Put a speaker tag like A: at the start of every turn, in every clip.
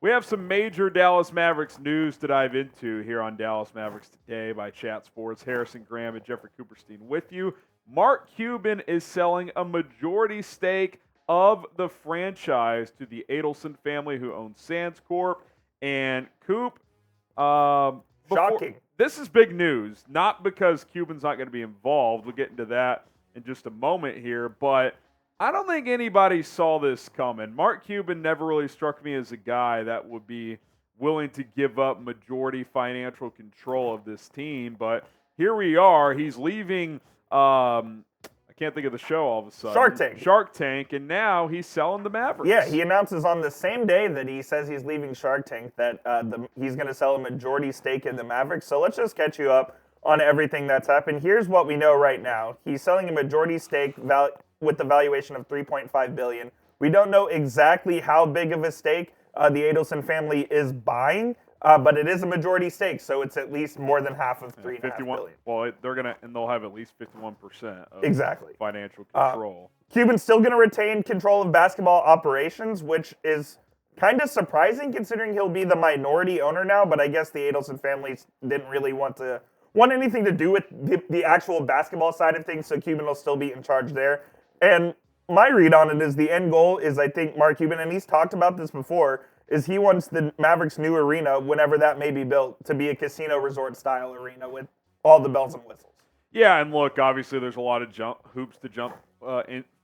A: We have some major Dallas Mavericks news to dive into here on Dallas Mavericks Today by Chat Sports. Harrison Graham and Jeffrey Cooperstein with you. Mark Cuban is selling a majority stake of the franchise to the Adelson family, who owns Sands Corp. And Coop,
B: shocking.
A: This is big news, not because Cuban's not going to be involved. We'll get into that in just a moment here, but I don't think anybody saw this coming. Mark Cuban never really struck me as a guy that would be willing to give up majority financial control of this team, but here we are. He's leaving, I can't think of the show all of a sudden. Shark Tank, and now he's selling the Mavericks.
B: Yeah, he announces on the same day that he says he's leaving Shark Tank that he's going to sell a majority stake in the Mavericks. So let's just catch you up on everything that's happened. Here's what we know right now. He's selling a majority stake with the valuation of $3.5 billion. We don't know exactly how big of a stake the Adelson family is buying, but it is a majority stake, so it's at least more than half of $3.5 billion.
A: Well, they'll have at least 51% of financial control.
B: Cuban's still going to retain control of basketball operations, which is kind of surprising considering he'll be the minority owner now, but I guess the Adelson family didn't really want anything to do with the actual basketball side of things, so Cuban will still be in charge there. And my read on it is the end goal is, I think, Mark Cuban, and he's talked about this before, is he wants the Mavericks' new arena, whenever that may be built, to be a casino resort-style arena with all the bells and whistles.
A: Yeah, and look, obviously there's a lot of hoops to jump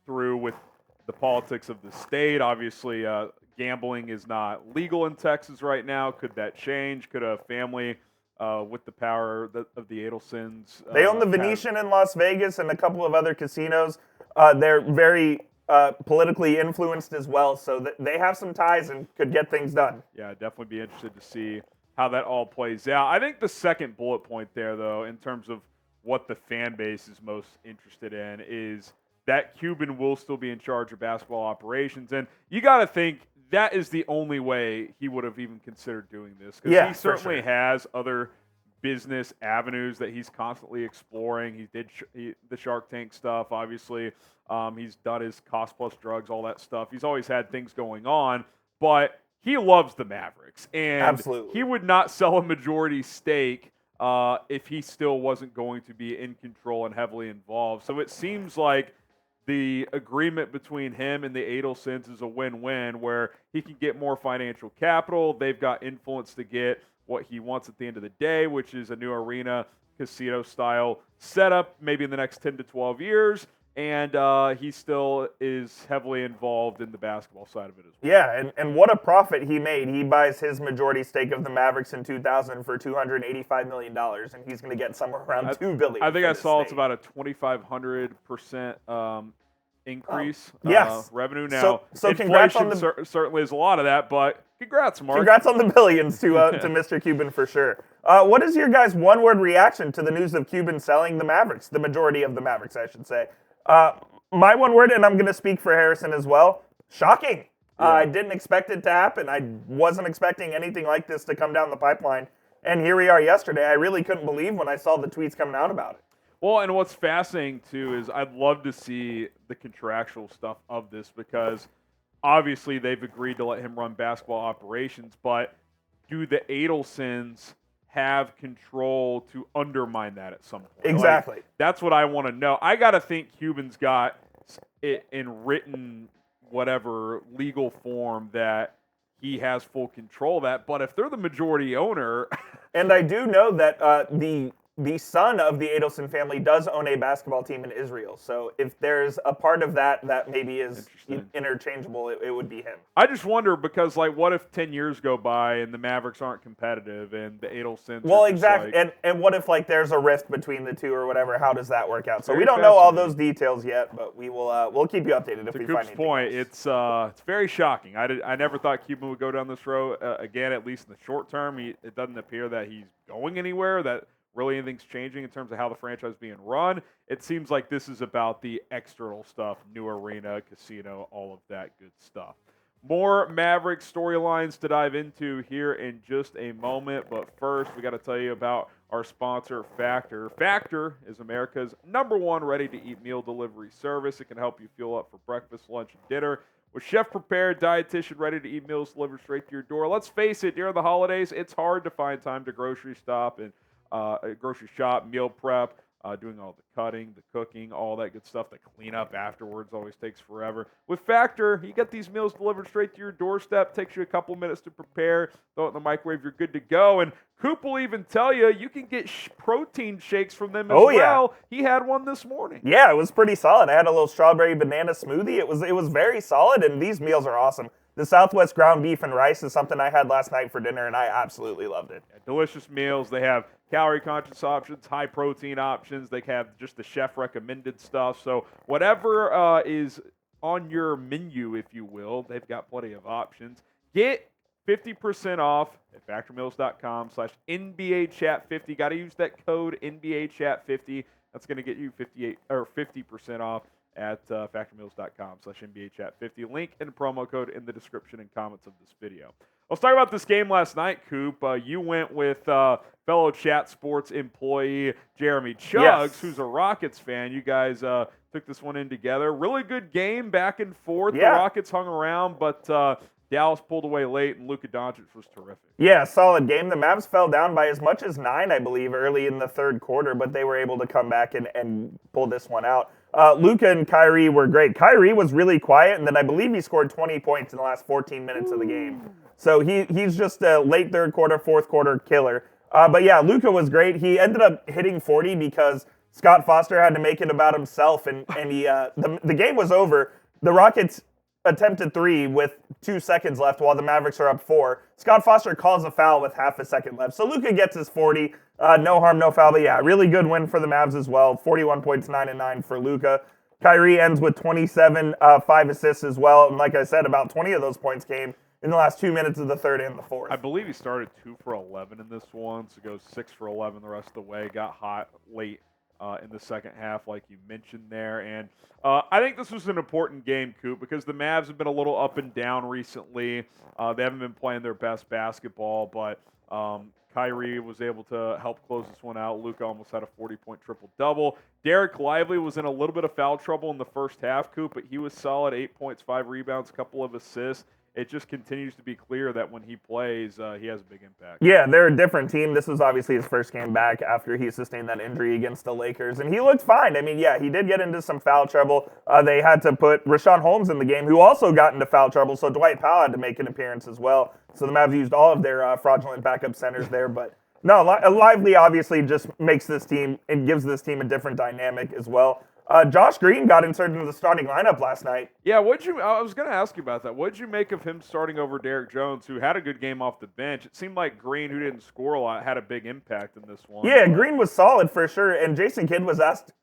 A: through with the politics of the state. Obviously, gambling is not legal in Texas right now. Could that change? Could a family with the power of the Adelsons...
B: They own the Venetian in Las Vegas and a couple of other casinos. They're very politically influenced as well, so they have some ties and could get things done.
A: Yeah, I'd definitely be interested to see how that all plays out. I think the second bullet point there, though, in terms of what the fan base is most interested in, is that Cuban will still be in charge of basketball operations. And you got to think that is the only way he would have even considered doing this. Because he certainly has other business avenues that he's constantly exploring. He did the Shark Tank stuff, obviously. He's done his cost plus drugs, all that stuff. He's always had things going on, but he loves the Mavericks. And he would not sell a majority stake if he still wasn't going to be in control and heavily involved. So it seems like the agreement between him and the Adelsons is a win-win, where he can get more financial capital. They've got influence to get what he wants at the end of the day, which is a new arena, casino-style setup, maybe in the next 10 to 12 years. And he still is heavily involved in the basketball side of it as well.
B: Yeah, and what a profit he made. He buys his majority stake of the Mavericks in 2000 for $285 million, and he's going to get somewhere around $2 billion.
A: I think I saw it's about a 2,500% increase revenue. Now,
B: so congrats on
A: certainly is a lot of that, but congrats, Mark.
B: Congrats on the billions to Mr. Cuban for sure. What is your guys' one-word reaction to the news of Cuban selling the Mavericks, the majority of the Mavericks, I should say? My one word, and I'm going to speak for Harrison as well, shocking. I didn't expect it to happen. I wasn't expecting anything like this to come down the pipeline. And here we are yesterday. I really couldn't believe when I saw the tweets coming out about it.
A: Well, and what's fascinating, too, is I'd love to see the contractual stuff of this, because obviously they've agreed to let him run basketball operations, but do the Adelsons have control to undermine that at some point?
B: Exactly.
A: Like, that's what I want to know. I got to think Cuban's got it in written whatever legal form that he has full control of that. But if they're the majority owner...
B: And I do know that the son of the Adelson family does own a basketball team in Israel. So if there's a part of that maybe is interchangeable, it would be him.
A: I just wonder, because, like, what if 10 years go by and the Mavericks aren't competitive and the Adelsons
B: Well, exactly. And what if, like, there's a rift between the two or whatever? How does that work out? So we don't know all those details yet, but we'll keep you updated if we find anything.
A: Point, it's very shocking. I never thought Cuban would go down this road again, at least in the short term. It doesn't appear that he's going anywhere, that really anything's changing in terms of how the franchise is being run. It seems like this is about the external stuff, new arena, casino, all of that good stuff. More Mavericks storylines to dive into here in just a moment, but first we got to tell you about our sponsor, Factor. Factor is America's #1 ready-to-eat meal delivery service. It can help you fuel up for breakfast, lunch, and dinner with chef-prepared, dietitian ready to eat meals delivered straight to your door. Let's face it, during the holidays, it's hard to find time to grocery shop, meal prep. Doing all the cutting, the cooking, all that good stuff. The cleanup afterwards always takes forever. With Factor, you get these meals delivered straight to your doorstep. Takes you a couple minutes to prepare. Throw it in the microwave, you're good to go. And Coop will even tell you can get protein shakes from them as well.
B: Yeah.
A: He had one this morning.
B: Yeah, it was pretty solid. I had a little strawberry banana smoothie. It was very solid, and these meals are awesome. The Southwest ground beef and rice is something I had last night for dinner, and I absolutely loved it.
A: Yeah, delicious meals. They have calorie-conscious options, high-protein options. They have just the chef-recommended stuff. So whatever is on your menu, if you will, they've got plenty of options. Get 50% off at factormeals.com/NBAchat50. Got to use that code NBAchat50. That's going to get you 50% off at factormeals.com/NBAchat50. Link and promo code in the description and comments of this video. Let's talk about this game last night, Coop. You went with fellow Chat Sports employee Jeremy Chuggs, who's a Rockets fan. You guys took this one in together. Really good game, back and forth.
B: Yeah.
A: The Rockets hung around, but Dallas pulled away late, and Luka Doncic was terrific.
B: Yeah, solid game. The Mavs fell down by as much as 9, I believe, early in the third quarter, but they were able to come back and pull this one out. Luka and Kyrie were great. Kyrie was really quiet, and then I believe he scored 20 points in the last 14 minutes of the game. So he's just a late third quarter, fourth quarter killer. But yeah, Luka was great. He ended up hitting 40 because Scott Foster had to make it about himself, and the game was over. The Rockets attempted 3 with 2 seconds left while the Mavericks are up 4. Scott Foster calls a foul with half a second left. So Luka gets his 40. No harm, no foul. But yeah, really good win for the Mavs as well. 41 points, 9 and 9 for Luka. Kyrie ends with 27, 5 assists as well. And like I said, about 20 of those points came in the last 2 minutes of the third and the fourth.
A: I believe he started 2 for 11 in this one, so goes 6 for 11 the rest of the way. Got hot late in the second half, like you mentioned there. And I think this was an important game, Coop, because the Mavs have been a little up and down recently. They haven't been playing their best basketball, but Kyrie was able to help close this one out. Luka almost had a 40-point triple-double. Derek Lively was in a little bit of foul trouble in the first half, Coop, but he was solid, 8 points, 5 rebounds, a couple of assists. It just continues to be clear that when he plays, he has a big impact.
B: Yeah, they're a different team. This was obviously his first game back after he sustained that injury against the Lakers, and he looked fine. I mean, yeah, he did get into some foul trouble. They had to put Rashawn Holmes in the game, who also got into foul trouble, so Dwight Powell had to make an appearance as well. So the Mavs used all of their fraudulent backup centers there, but no, Lively obviously just makes this team and gives this team a different dynamic as well. Josh Green got inserted into the starting lineup last night.
A: Yeah, I was going to ask you about that. What did you make of him starting over Derrick Jones, who had a good game off the bench? It seemed like Green, who didn't score a lot, had a big impact in this one.
B: Yeah, Green was solid for sure. And Jason Kidd was asked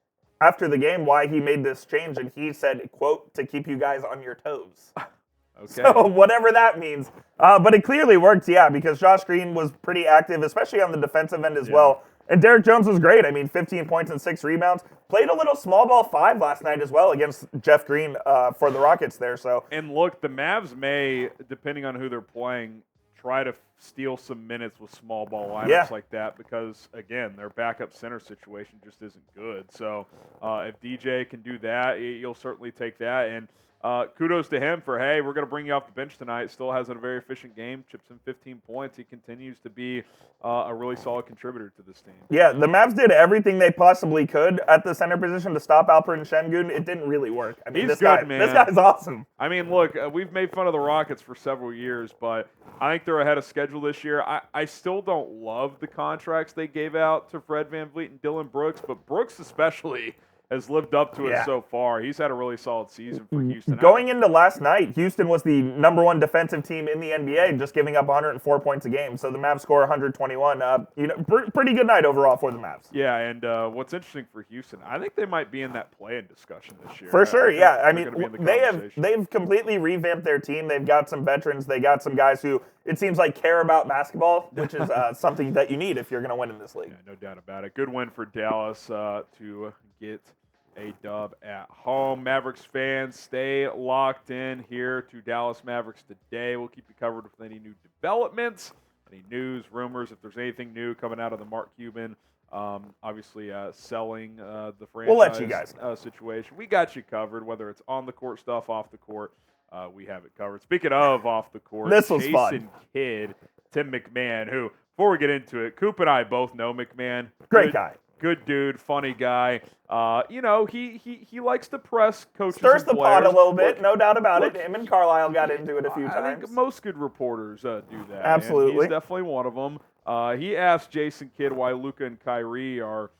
B: after the game why he made this change, and he said, quote, to keep you guys on your toes.
A: Okay.
B: So whatever that means. But it clearly worked, yeah, because Josh Green was pretty active, especially on the defensive end as well. And Derrick Jones was great. I mean, 15 points and 6 rebounds. Played a little small ball 5 last night as well against Jeff Green for the Rockets there. So.
A: And look, the Mavs may, depending on who they're playing, try to steal some minutes with small ball lineups like that because, again, their backup center situation just isn't good. So if DJ can do that, you'll certainly take that. And kudos to him for, hey, we're going to bring you off the bench tonight. Still has a very efficient game, chips in 15 points. He continues to be a really solid contributor to this team.
B: Yeah, the Mavs did everything they possibly could at the center position to stop Alperen Şengün. It didn't really work. I mean,
A: He's good, man.
B: This guy's awesome.
A: I mean, look, we've made fun of the Rockets for several years, but I think they're ahead of schedule this year. I still don't love the contracts they gave out to Fred VanVleet and Dylan Brooks, but Brooks especially has lived up to it so far. He's had a really solid season for Houston.
B: Going into last night, Houston was the #1 defensive team in the NBA, just giving up 104 points a game. So the Mavs score 121. Pretty good night overall for the Mavs.
A: Yeah, and what's interesting for Houston, I think they might be in that play-in discussion this year.
B: For sure, yeah. I mean, they've completely revamped their team. They've got some veterans. They got some guys who it seems like care about basketball, which is something that you need if you're going to win in this league.
A: Yeah, no doubt about it. Good win for Dallas to get a dub at home. Mavericks fans, stay locked in here to Dallas Mavericks today. We'll keep you covered with any new developments, any news, rumors, if there's anything new coming out of the Mark Cuban, obviously selling the franchise
B: we'll let you guys know.
A: Situation. We got you covered, whether it's on the court stuff, off the court. we have it covered. Speaking of off the court,
B: This was
A: Jason
B: fun.
A: Kidd, Tim McMahon, who, before we get into it, Coop and I both know McMahon.
B: Great guy.
A: Good dude, funny guy. He likes to press coaches
B: Stirs
A: and
B: the pot a
A: players.
B: little bit, no doubt about
A: look,
B: it. Him and Carlisle got into it a few
A: I
B: times.
A: think most good reporters do that.
B: Absolutely.
A: And he's definitely one of them. He asked Jason Kidd why Luka and Kyrie are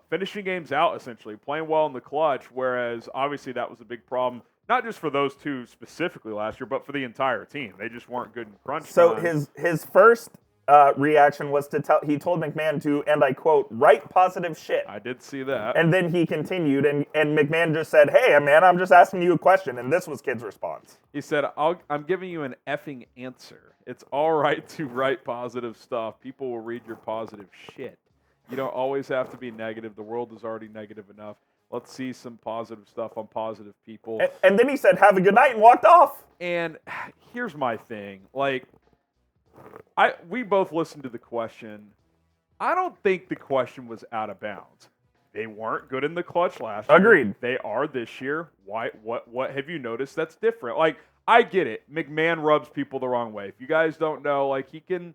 A: finishing games out, essentially, playing well in the clutch, whereas obviously that was a big problem, not just for those two specifically last year, but for the entire team. They just weren't good in crunch
B: So
A: time.
B: his first reaction was he told McMahon to, and I quote, write positive shit.
A: I did see that.
B: And then he continued, and McMahon just said, hey, man, I'm just asking you a question. And this was Kidd's response.
A: He said, I'm giving you an effing answer. It's all right to write positive stuff. People will read your positive shit. You don't always have to be negative. The world is already negative enough. Let's see some positive stuff on positive people.
B: And then he said, have a good night, and walked off.
A: And here's my thing. We both listened to the question. I don't think the question was out of bounds. They weren't good in the clutch last year.
B: Agreed.
A: They are this year. Why? What have you noticed that's different? I get it. McMahon rubs people the wrong way. If you guys don't know, he can,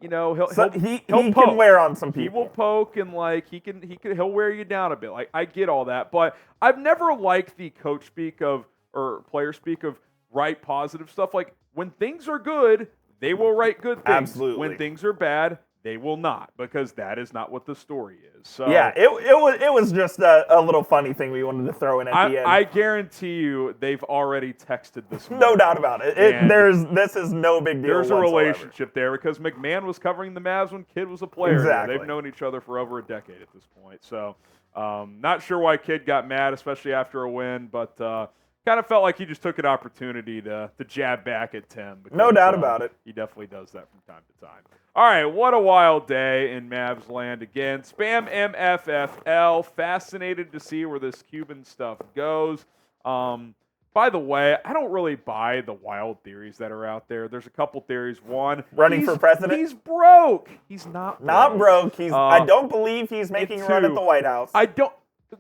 A: he'll
B: He
A: poke.
B: can wear on some
A: He
B: people.
A: will poke and he'll wear you down a bit. I get all that, but I've never liked the coach speak of or player speak of write positive stuff. When things are good, they will write good things.
B: Absolutely.
A: When things are bad, they will not, because that is not what the story is. So
B: Yeah, it was just a little funny thing we wanted to throw in at the end.
A: I guarantee you they've already texted this morning.
B: No doubt about it. This is no big deal.
A: There's a
B: whatsoever.
A: relationship there because McMahon was covering the Mavs when Kidd was a player.
B: Exactly.
A: They've known each other for over a decade at this point. So not sure why Kidd got mad, especially after a win, but kind of felt like he just took an opportunity to jab back at Tim. Because,
B: No doubt about it.
A: He definitely does that from time to time. All right, what a wild day in Mavs land again. Spam MFFL. Fascinated to see where this Cuban stuff goes. By the way, I don't really buy the wild theories that are out there. There's a couple theories. One,
B: Running for president?
A: He's broke. He's not broke.
B: Not broke. I don't believe he's making a run at
A: two,
B: the White House.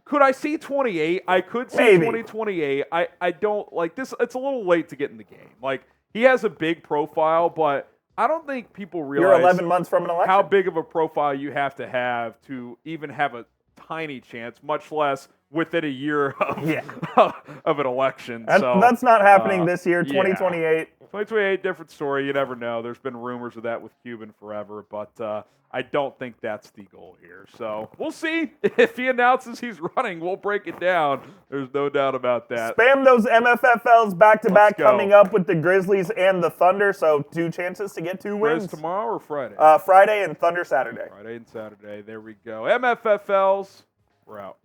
A: Could I see 28? I could see
B: Maybe.
A: 2028. I don't like this. It's a little late to get in the game. He has a big profile, but I don't think people realize
B: You're 11 months from an election.
A: how big of a profile you have to even have a tiny chance, much less within a year of an election.
B: That's not happening this year, 2028.
A: Yeah. 2028, different story. You never know. There's been rumors of that with Cuban forever, but I don't think that's the goal here. So we'll see. If he announces he's running, we'll break it down. There's no doubt about that.
B: Spam those MFFLs back-to-back
A: Let's go.
B: coming up with the Grizzlies and the Thunder, so 2 chances to get 2 wins.
A: Grizz tomorrow or Friday?
B: Friday and Thunder Saturday.
A: Friday and Saturday. There we go. MFFLs, we're out.